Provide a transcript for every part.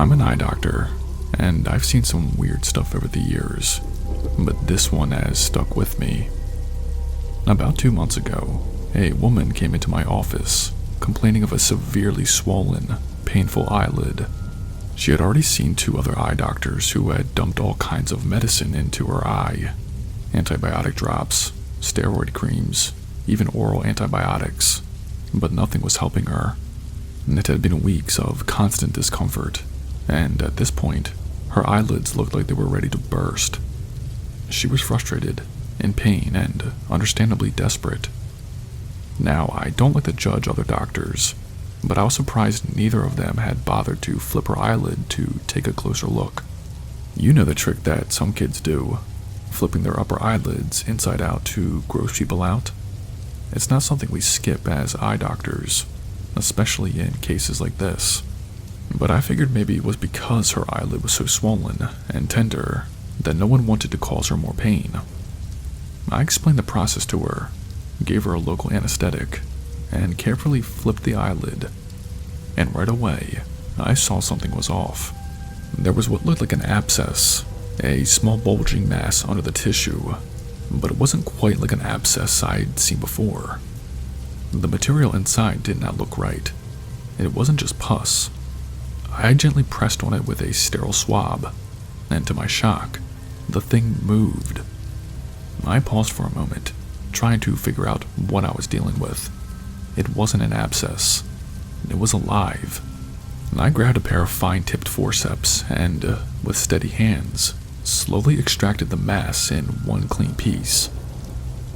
I'm an eye doctor, and I've seen some weird stuff over the years, but this one has stuck with me. About 2 months ago, a woman came into my office complaining of a severely swollen, painful eyelid. She had already seen 2 other eye doctors who had dumped all kinds of medicine into her eye. Antibiotic drops, steroid creams, even oral antibiotics, but nothing was helping her. It had been weeks of constant discomfort, and at this point, her eyelids looked like they were ready to burst. She was frustrated, in pain, and understandably desperate. Now, I don't like to judge other doctors, but I was surprised neither of them had bothered to flip her eyelid to take a closer look. You know the trick that some kids do, flipping their upper eyelids inside out to gross people out. It's not something we skip as eye doctors, especially in cases like this. But I figured maybe it was because her eyelid was so swollen and tender that no one wanted to cause her more pain. I explained the process to her, gave her a local anesthetic, and carefully flipped the eyelid. And right away, I saw something was off. There was what looked like an abscess, a small bulging mass under the tissue, but it wasn't quite like an abscess I'd seen before. The material inside did not look right. It wasn't just pus. I gently pressed on it with a sterile swab, and to my shock, the thing moved. I paused for a moment, trying to figure out what I was dealing with. It wasn't an abscess. It was alive. I grabbed a pair of fine-tipped forceps and, with steady hands, slowly extracted the mass in one clean piece.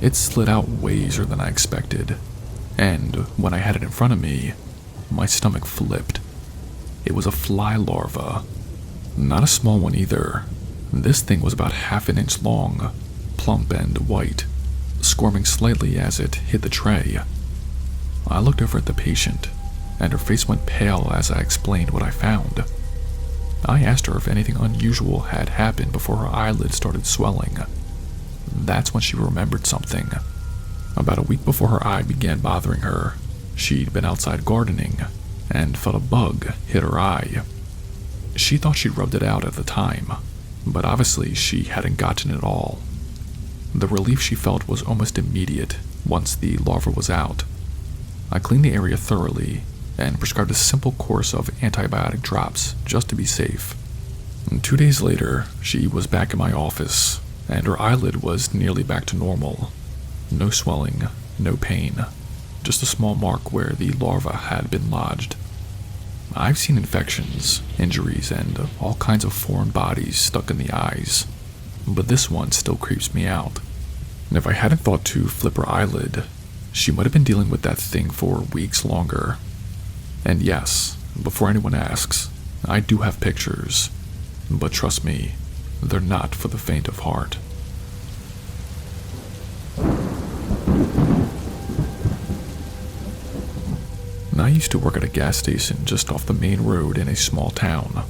It slid out way easier than I expected, and when I had it in front of me, my stomach flipped. It was a fly larva. Not a small one either. This thing was about half an inch long, plump and white, squirming slightly as it hit the tray. I looked over at the patient, and her face went pale as I explained what I found. I asked her if anything unusual had happened before her eyelid started swelling. That's when she remembered something. About a week before her eye began bothering her, she'd been outside gardening and felt a bug hit her eye. She thought she rubbed it out at the time, but obviously she hadn't gotten it all. The relief she felt was almost immediate once the larva was out. I cleaned the area thoroughly and prescribed a simple course of antibiotic drops just to be safe. 2 days later, she was back in my office, and her eyelid was nearly back to normal. No swelling, no pain, just a small mark where the larva had been lodged. I've seen infections, injuries, and all kinds of foreign bodies stuck in the eyes, but this one still creeps me out. And if I hadn't thought to flip her eyelid, she might have been dealing with that thing for weeks longer. And yes, before anyone asks, I do have pictures, but trust me, they're not for the faint of heart. I used to work at a gas station just off the main road in a small town.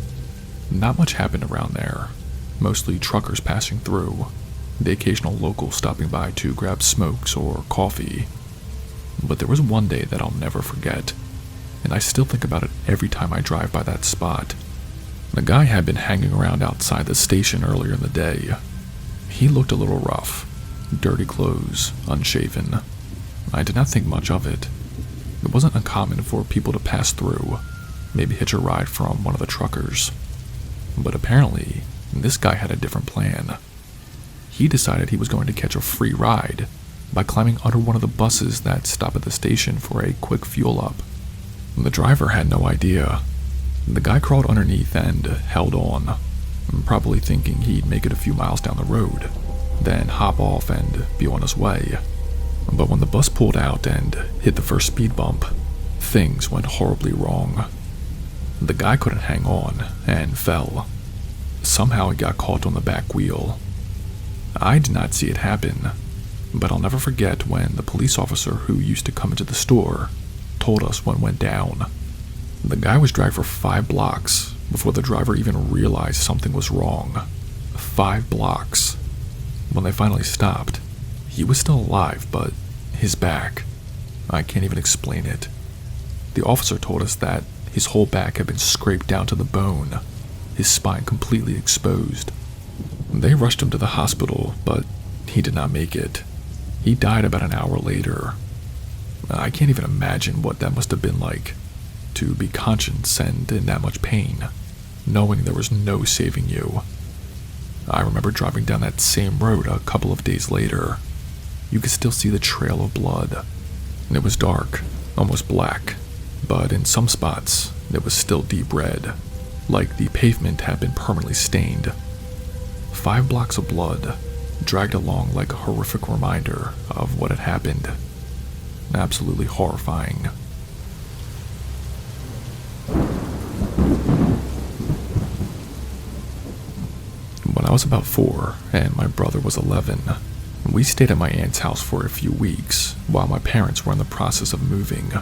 Not much happened around there, mostly truckers passing through, the occasional local stopping by to grab smokes or coffee. But there was one day that I'll never forget, and I still think about it every time I drive by that spot. The guy had been hanging around outside the station earlier in the day. He looked a little rough, dirty clothes, unshaven. I did not think much of it. It wasn't uncommon for people to pass through, maybe hitch a ride from one of the truckers. But apparently, this guy had a different plan. He decided he was going to catch a free ride by climbing under one of the buses that stop at the station for a quick fuel up. The driver had no idea. The guy crawled underneath and held on, probably thinking he'd make it a few miles down the road, then hop off and be on his way. But when the bus pulled out and hit the first speed bump, things went horribly wrong. The guy couldn't hang on and fell. Somehow he got caught on the back wheel. I did not see it happen, but I'll never forget when the police officer who used to come into the store told us what went down. The guy was dragged for 5 blocks before the driver even realized something was wrong. 5 blocks. When they finally stopped, he was still alive, but his back, I can't even explain it. The officer told us that His whole back had been scraped down to the bone, his spine completely exposed. They rushed him to the hospital, but he did not make it. He died about an hour later. I can't even imagine what that must have been like, to be conscious and in that much pain, knowing there was no saving you. I remember driving down that same road a couple of days later. You could still see the trail of blood. It was dark, almost black, but in some spots, it was still deep red, like the pavement had been permanently stained. 5 blocks of blood, dragged along like a horrific reminder of what had happened. Absolutely horrifying. When I was about 4 and my brother was 11, we stayed at my aunt's house for a few weeks while my parents were in the process of moving.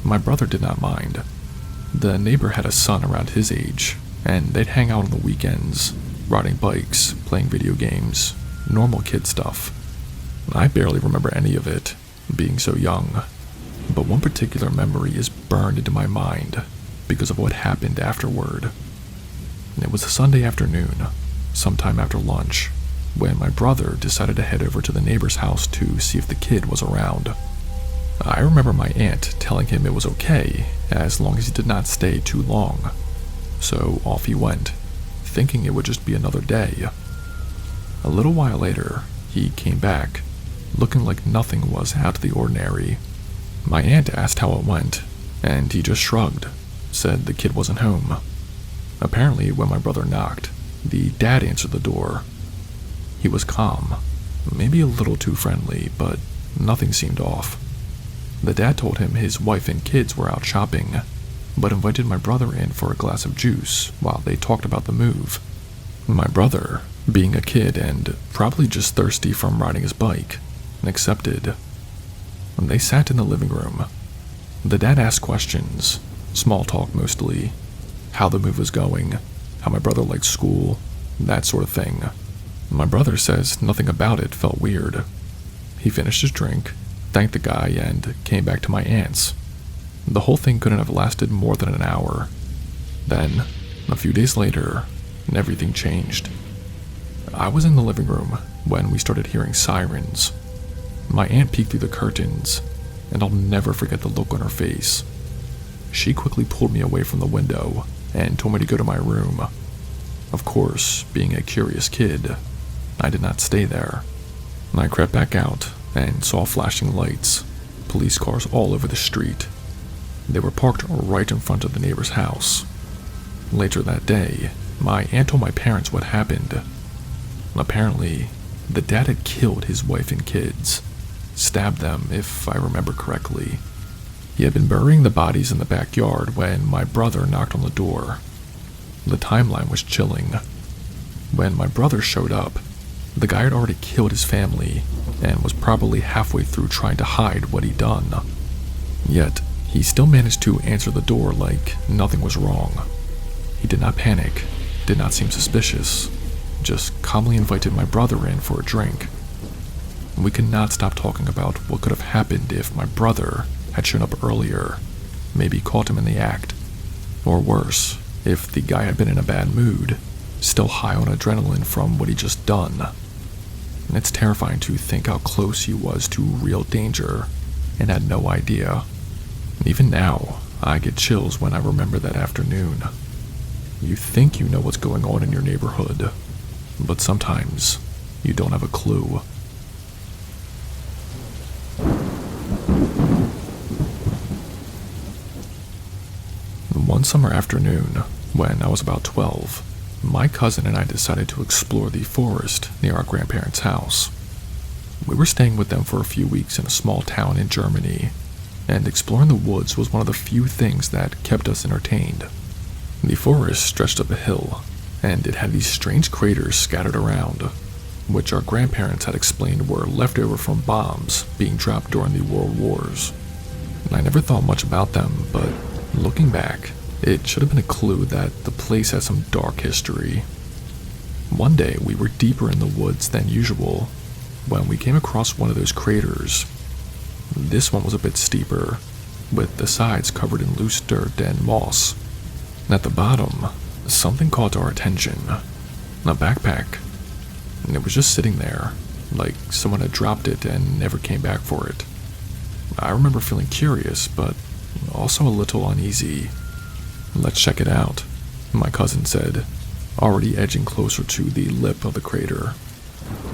My brother did not mind. The neighbor had a son around his age, and they'd hang out on the weekends, riding bikes, playing video games, normal kid stuff. I barely remember any of it, being so young, but one particular memory is burned into my mind because of what happened afterward. It was a Sunday afternoon, sometime after lunch, when my brother decided to head over to the neighbor's house to see if the kid was around. I remember my aunt telling him it was okay as long as he did not stay too long, so off he went, thinking it would just be another day. A little while later, he came back, looking like nothing was out of the ordinary. My aunt asked how it went, and he just shrugged, said the kid wasn't home. Apparently, when my brother knocked, the dad answered the door. He was calm, maybe a little too friendly, but nothing seemed off. The dad told him his wife and kids were out shopping, but invited my brother in for a glass of juice while they talked about the move. My brother, being a kid and probably just thirsty from riding his bike, accepted. They sat in the living room. The dad asked questions, small talk mostly, how the move was going, how my brother liked school, that sort of thing. My brother says nothing about it felt weird. He finished his drink, thanked the guy, and came back to my aunt's. The whole thing couldn't have lasted more than an hour. Then, a few days later, everything changed. I was in the living room when we started hearing sirens. My aunt peeked through the curtains, and I'll never forget the look on her face. She quickly pulled me away from the window and told me to go to my room. Of course, being a curious kid, I did not stay there. I crept back out and saw flashing lights, police cars all over the street. They were parked right in front of the neighbor's house. Later that day, my aunt told my parents what happened. Apparently, the dad had killed his wife and kids, stabbed them if I remember correctly. He had been burying the bodies in the backyard when my brother knocked on the door. The timeline was chilling. When my brother showed up, the guy had already killed his family and was probably halfway through trying to hide what he'd done. Yet, he still managed to answer the door like nothing was wrong. He did not panic, did not seem suspicious, just calmly invited my brother in for a drink. We could not stop talking about what could have happened if my brother had shown up earlier, maybe caught him in the act, or worse, if the guy had been in a bad mood, still high on adrenaline from what he'd just done. It's terrifying to think how close he was to real danger and had no idea. Even now, I get chills when I remember that afternoon. You think you know what's going on in your neighborhood, but sometimes you don't have a clue. One summer afternoon, when I was about 12, my cousin and I decided to explore the forest near our grandparents' house. We were staying with them for a few weeks in a small town in Germany, and exploring the woods was one of the few things that kept us entertained. The forest stretched up a hill, and it had these strange craters scattered around, which our grandparents had explained were left over from bombs being dropped during the World Wars. I never thought much about them, but looking back, it should have been a clue that the place has some dark history. One day, we were deeper in the woods than usual when we came across one of those craters. This one was a bit steeper, with the sides covered in loose dirt and moss. At the bottom, something caught our attention. A backpack. And it was just sitting there, like someone had dropped it and never came back for it. I remember feeling curious, but also a little uneasy. "Let's check it out," my cousin said, already edging closer to the lip of the crater.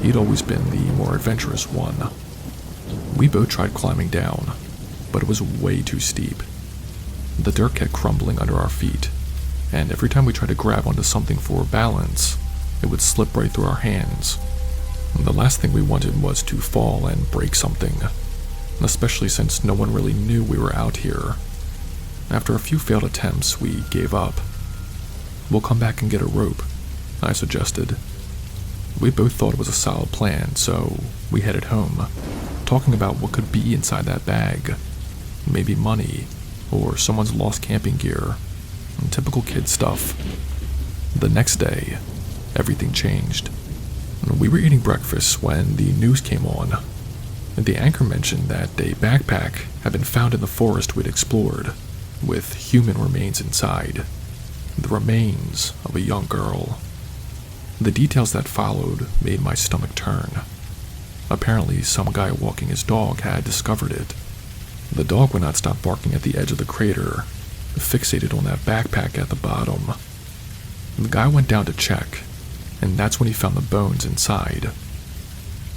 He'd always been the more adventurous one. We both tried climbing down, but it was way too steep. The dirt kept crumbling under our feet, and every time we tried to grab onto something for balance, it would slip right through our hands. The last thing we wanted was to fall and break something, especially since no one really knew we were out here. After a few failed attempts, we gave up. "We'll come back and get a rope," I suggested. We both thought it was a solid plan, so we headed home, talking about what could be inside that bag. Maybe money, or someone's lost camping gear, and typical kid stuff. The next day, everything changed. We were eating breakfast when the news came on. The anchor mentioned that a backpack had been found in the forest we'd explored, with human remains inside. The remains of a young girl. The details that followed made my stomach turn. Apparently, some guy walking his dog had discovered it. The dog would not stop barking at the edge of the crater, fixated on that backpack at the bottom. The guy went down to check, and that's when he found the bones inside.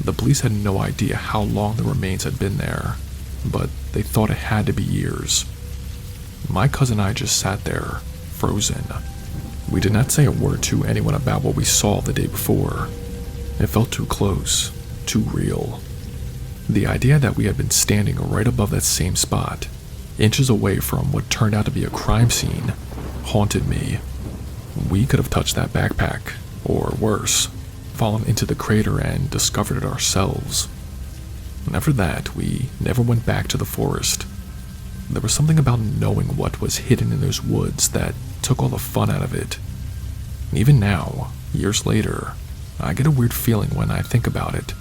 The police had no idea how long the remains had been there, but they thought it had to be years. My cousin and I just sat there, frozen. We did not say a word to anyone about what we saw the day before. It felt too close, too real. The idea that we had been standing right above that same spot, inches away from what turned out to be a crime scene, haunted me. We could have touched that backpack, or worse, fallen into the crater and discovered it ourselves. After that, we never went back to the forest. There was something about knowing what was hidden in those woods that took all the fun out of it. Even now, years later, I get a weird feeling when I think about it.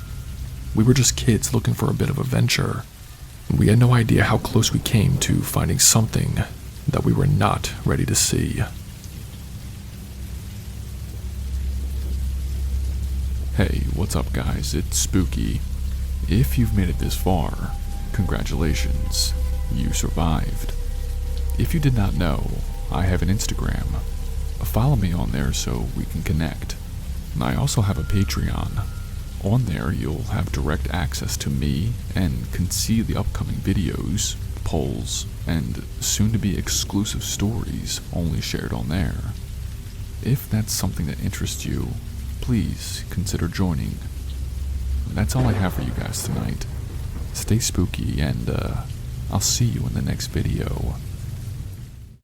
We were just kids looking for a bit of adventure. We had no idea how close we came to finding something that we were not ready to see. Hey, what's up guys? It's Spooky. If you've made it this far, congratulations. You survived. If you did not know, I have an Instagram. Follow me on there so we can connect. I also have a Patreon. On there you'll have direct access to me and can see the upcoming videos, polls, and soon-to-be exclusive stories only shared on there. If that's something that interests you, please consider joining. That's all I have for you guys tonight. Stay spooky and I'll see you in the next video.